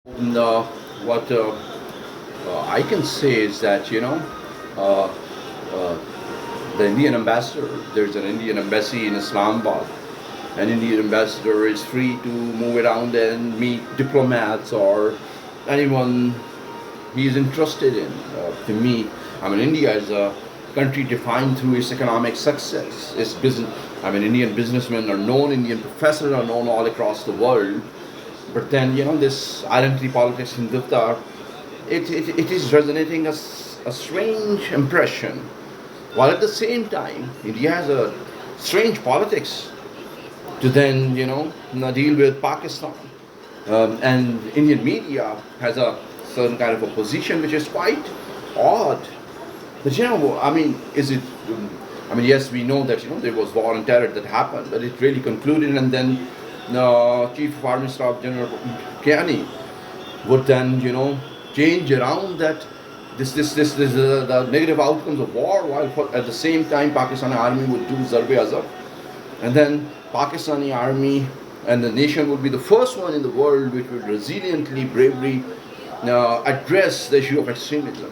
No, what I can say is that uh, uh, the Indian ambassador. There's an Indian embassy in Islamabad. An Indian ambassador is free to move around and meet diplomats or anyone he is interested in. To me, India is a country defined through its economic success. Its business. Indian businessmen are known. Indian professors are known all across the world. But then, this identity politics in Hindutva, it is resonating a strange impression. While at the same time, India has a strange politics to then, deal with Pakistan. And Indian media has a certain kind of a position which is quite odd. But, is it, yes, we know that, there was war and terror that happened, but it really concluded and then Chief of Army Staff General Kiani would then, change around that this the negative outcomes of war, while at the same time Pakistani army would do Zarbe Azab, and then Pakistani army and the nation would be the first one in the world which would resiliently, bravely address the issue of extremism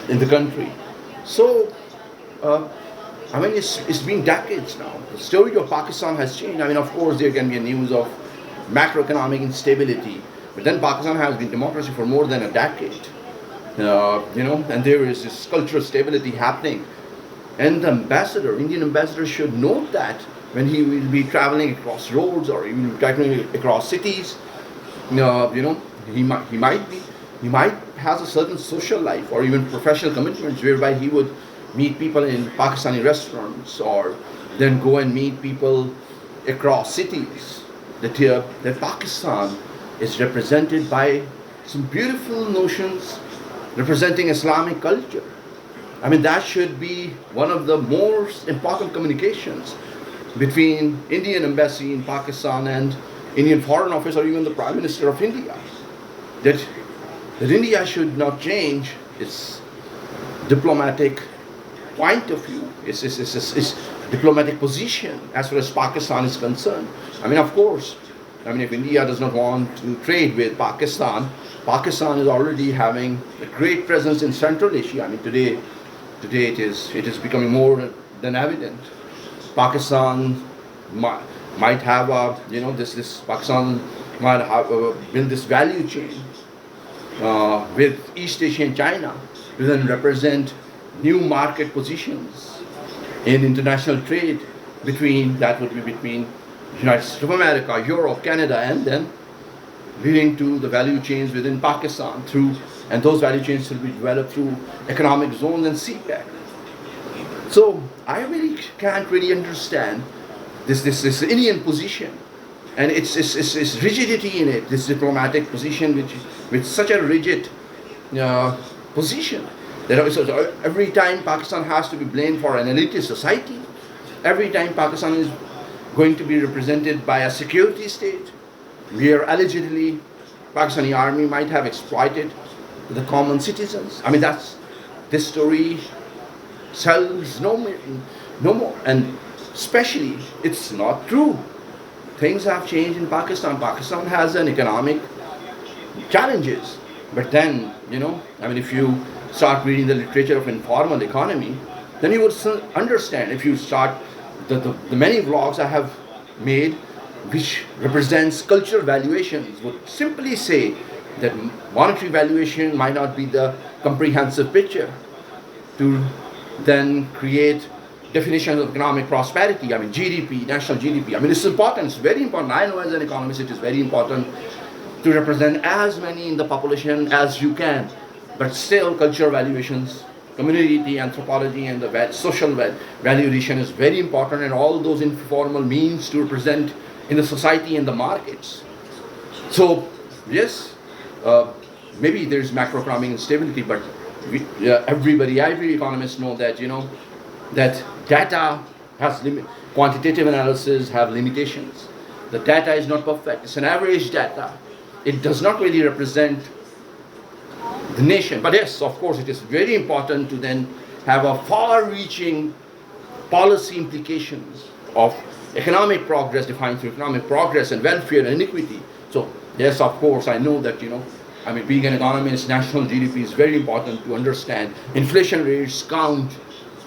in the country. So. It's been decades now. The story of Pakistan has changed. Of course, there can be a news of macroeconomic instability, but then Pakistan has been democracy for more than a decade. And there is this cultural stability happening. And the ambassador, Indian ambassador, should note that when he will be traveling across roads or even traveling across cities. He might has a certain social life or even professional commitments whereby he would meet people in Pakistani restaurants or then go and meet people across cities. That Pakistan is represented by some beautiful notions representing Islamic culture. That should be one of the most important communications between Indian embassy in Pakistan and Indian Foreign Office or even the Prime Minister of India. That India should not change its diplomatic point of view, its diplomatic position as far as Pakistan is concerned. Of course, if India does not want to trade with Pakistan, Pakistan is already having a great presence in Central Asia. Today it is becoming more than evident. Pakistan might have this Pakistan might have build this value chain with East Asia and China to then represent new market positions in international trade between United States of America, Europe, Canada, and then leading to the value chains within Pakistan and those value chains will be developed through economic zones and CPEC. So I really can't really understand this Indian position and its rigidity in it, this diplomatic position with such a rigid position. So every time Pakistan has to be blamed for an elitist society, every time Pakistan is going to be represented by a security state, where allegedly Pakistani army might have exploited the common citizens. This story sells no more, and especially it's not true. Things have changed in Pakistan. Pakistan has an economic challenges, but then if you start reading the literature of informal economy, then you would understand. If you start the many vlogs I have made which represents cultural valuations would simply say that monetary valuation might not be the comprehensive picture to then create definitions of economic prosperity. GDP, national GDP. It's important, it's very important. I know as an economist it is very important to represent as many in the population as you can. But still, cultural valuations, community anthropology, and the social valuation is very important, and all those informal means to represent in the society and the markets. So, yes, maybe there is macroeconomic instability, but every economist know that that data has quantitative analysis have limitations. The data is not perfect. It's an average data. It does not really represent the nation. But yes, of course, it is very important to then have a far-reaching policy implications of economic progress defined through economic progress and welfare and inequity. So Yes, of course, I know that, I mean, being an economist, national GDP is very important to understand. Inflation rates count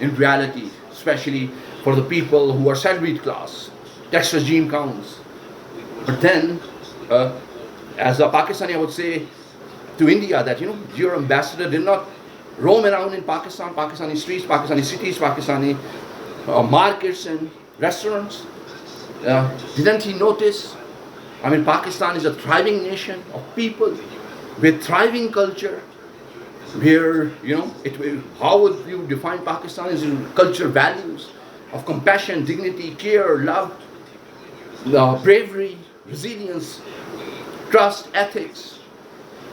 in reality, especially for the people who are salaried class. Tax regime counts. But then, uh, as a Pakistani, I would say to India that, your ambassador did not roam around in Pakistan, Pakistani streets, Pakistani cities, Pakistani markets and restaurants. Didn't he notice? I mean, Pakistan is a thriving nation of people with thriving culture. Where how would you define Pakistan? Is culture values of compassion, dignity, care, love, bravery, resilience, trust, ethics.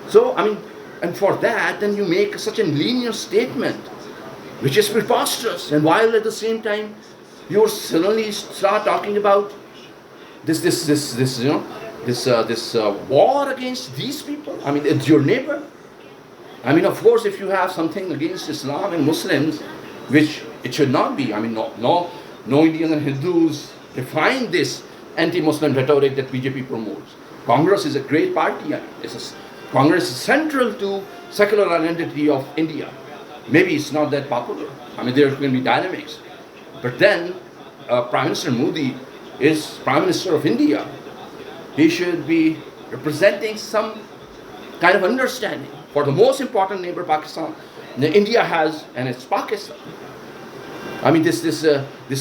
So I mean, and for that, then you make such a linear statement, which is preposterous. And while at the same time, you suddenly start talking about this war against these people. I mean, it's your neighbor. I mean, of course, if you have something against Islam and Muslims, which it should not be. I mean, no Indians and Hindus define this anti-Muslim rhetoric that BJP promotes. Congress is a great party. Congress is central to secular identity of India. Maybe it's not that popular. I mean, there's going to be dynamics. But then, Prime Minister Modi is Prime Minister of India. He should be representing some kind of understanding for the most important neighbor Pakistan India has, and it's Pakistan. I mean, this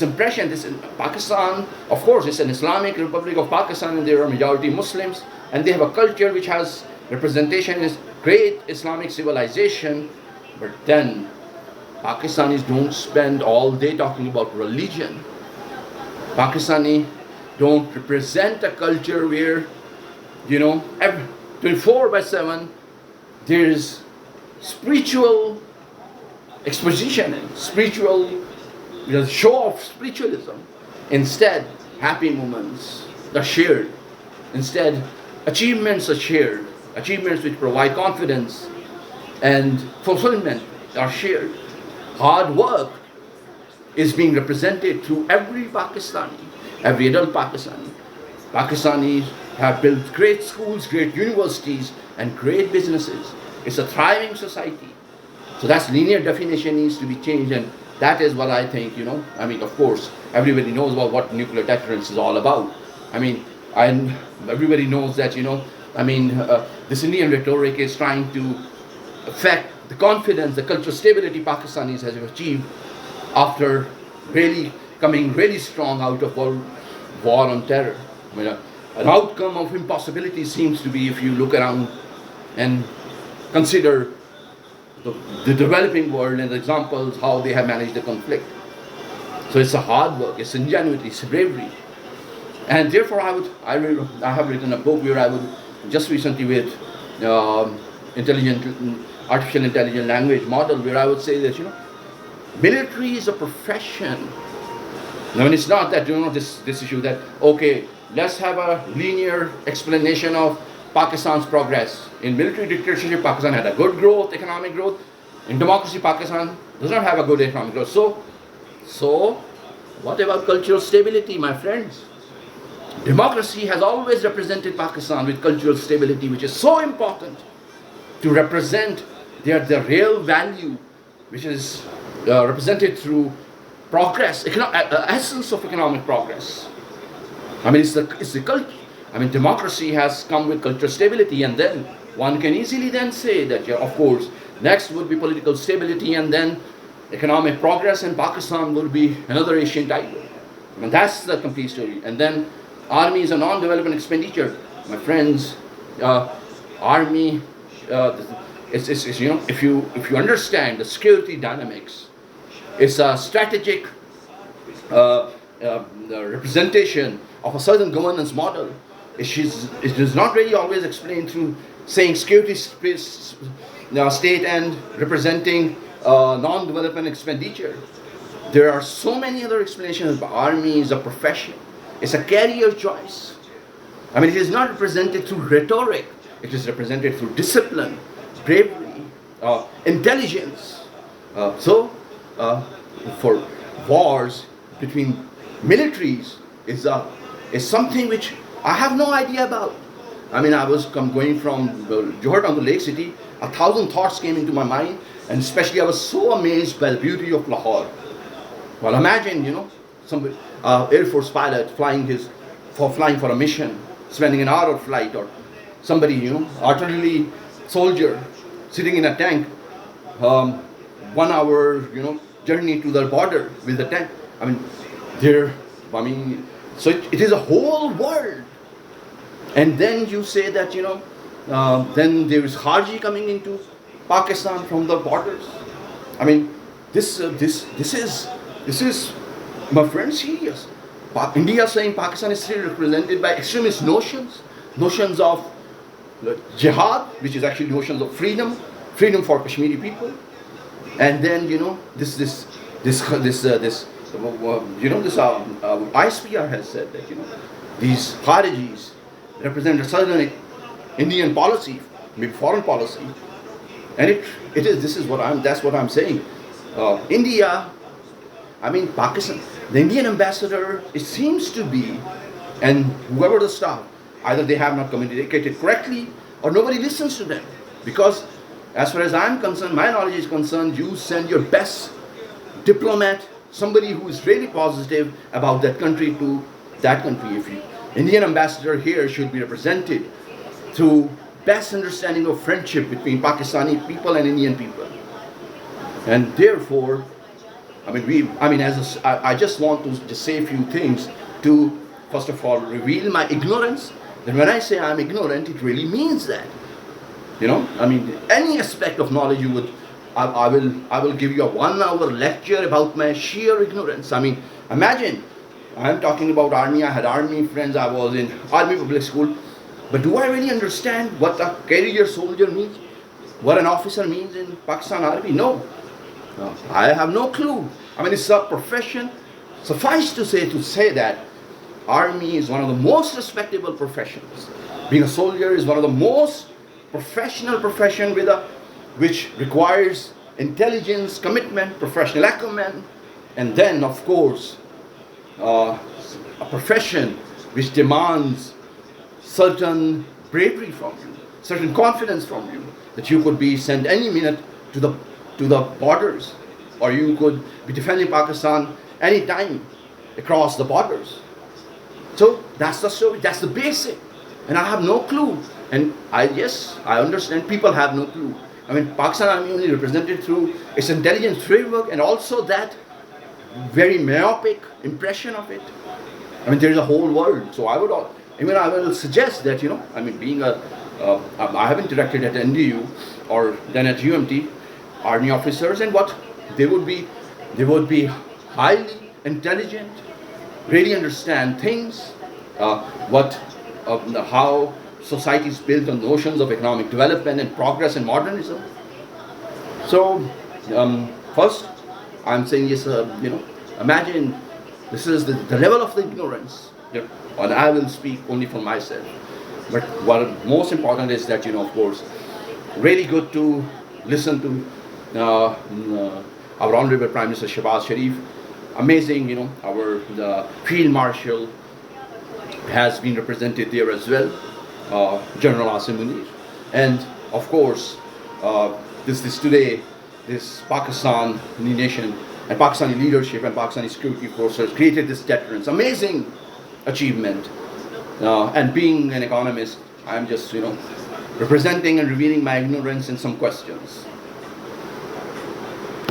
impression, Pakistan, of course, it's an Islamic Republic of Pakistan, and there are majority Muslims, and they have a culture which has representation in great Islamic civilization. But then, Pakistanis don't spend all day talking about religion. Pakistani don't represent a culture where, 24/7, there is spiritual exposition and spiritual show of spiritualism. Instead, happy moments are shared. Instead, achievements are shared. Achievements which provide confidence and fulfillment are shared. Hard work is being represented through every Pakistani, every adult Pakistani. Pakistanis have built great schools, great universities, and great businesses. It's a thriving society. So that's linear definition needs to be changed, and that is what I think, I mean, of course, everybody knows about what nuclear deterrence is all about. I mean, and everybody knows that, this Indian rhetoric is trying to affect the confidence, the cultural stability Pakistanis have achieved after really coming really strong out of war on terror. I mean, an outcome of impossibility seems to be, if you look around and consider the developing world and the examples how they have managed the conflict. So it's a hard work, it's ingenuity, it's bravery. And therefore I have written a book where I would just recently with artificial intelligent language model, where I would say that, military is a profession. I mean, it's not that, this issue that, okay, let's have a linear explanation of Pakistan's progress. In military dictatorship, Pakistan had a good growth, economic growth. In democracy, Pakistan does not have a good economic growth. So what about cultural stability, my friends? Democracy has always represented Pakistan with cultural stability, which is so important to represent the real value, which is represented through progress, essence of economic progress. I mean, it's the culture. I mean, democracy has come with cultural stability, and then one can easily then say that, of course, next would be political stability, and then economic progress, and Pakistan would be another Asian tiger. And that's the complete story. And then army is a non-development expenditure, my friends. Army, if you understand the security dynamics, it's a strategic representation of a certain governance model. It is not really always explained through saying security state and representing non-development expenditure. There are so many other explanations. But army is a profession. It's a career choice. I mean, it is not represented through rhetoric. It is represented through discipline, bravery, intelligence. For wars between militaries is something which I have no idea about. I mean, I was going from Johor down to Lake City. 1,000 thoughts came into my mind, and especially I was so amazed by the beauty of Lahore. Well, imagine, some Air Force pilot flying for a mission, spending an hour of flight, or somebody, artillery soldier sitting in a tank, 1 hour, journey to the border with the tank. I mean, so it is a whole world. And then you say that, then there is Haji coming into Pakistan from the borders. I mean, this is, my friend, serious. India saying Pakistan is still represented by extremist notions of jihad, which is actually notions of freedom for Kashmiri people. And then, this ISPR has said that, these Kharijis represent a southern Indian policy, maybe foreign policy. And that's what I'm saying. India, Pakistan, the Indian ambassador, it seems to be, and whoever the staff, either they have not communicated correctly or nobody listens to them. Because as far as I'm concerned, my knowledge is concerned, you send your best diplomat, somebody who is really positive about that country, to that country. Indian ambassador here should be represented through best understanding of friendship between Pakistani people and Indian people. And therefore, I just want to just say a few things to, first of all, reveal my ignorance. Then when I say I'm ignorant, it really means that. Any aspect of knowledge I will give you a 1 hour lecture about my sheer ignorance. Imagine, I'm talking about army, I had army friends, I was in army public school, but do I really understand what a career soldier means? What an officer means in Pakistan Army? No. I have no clue. It's a profession. Suffice to say that army is one of the most respectable professions. Being a soldier is one of the most professional profession which requires intelligence, commitment, professional acumen, and then, of course, a profession which demands certain bravery from you, certain confidence from you, that you could be sent any minute to the borders, or you could be defending Pakistan any time across the borders. So that's the story, that's the basic, and I have no clue. And I understand people have no clue. Pakistan Army only represented through its intelligence framework, and also that very myopic impression of it. There is a whole world. So I will suggest that, being I have interacted at NDU or then at UMT, army officers, and what they would be highly intelligent, really understand things, how society is built on notions of economic development and progress and modernism. So, first, I'm saying yes, imagine this is the level of the ignorance, and I will speak only for myself. But what most important is that, of course, really good to listen to our Honorable Prime Minister Shehbaz Sharif. Amazing, the Field Marshal has been represented there as well. General Asim Munir, and of course this Pakistan nation and Pakistani leadership and Pakistani security forces created this deterrence. Amazing achievement. And being an economist, I'm just representing and revealing my ignorance in some questions.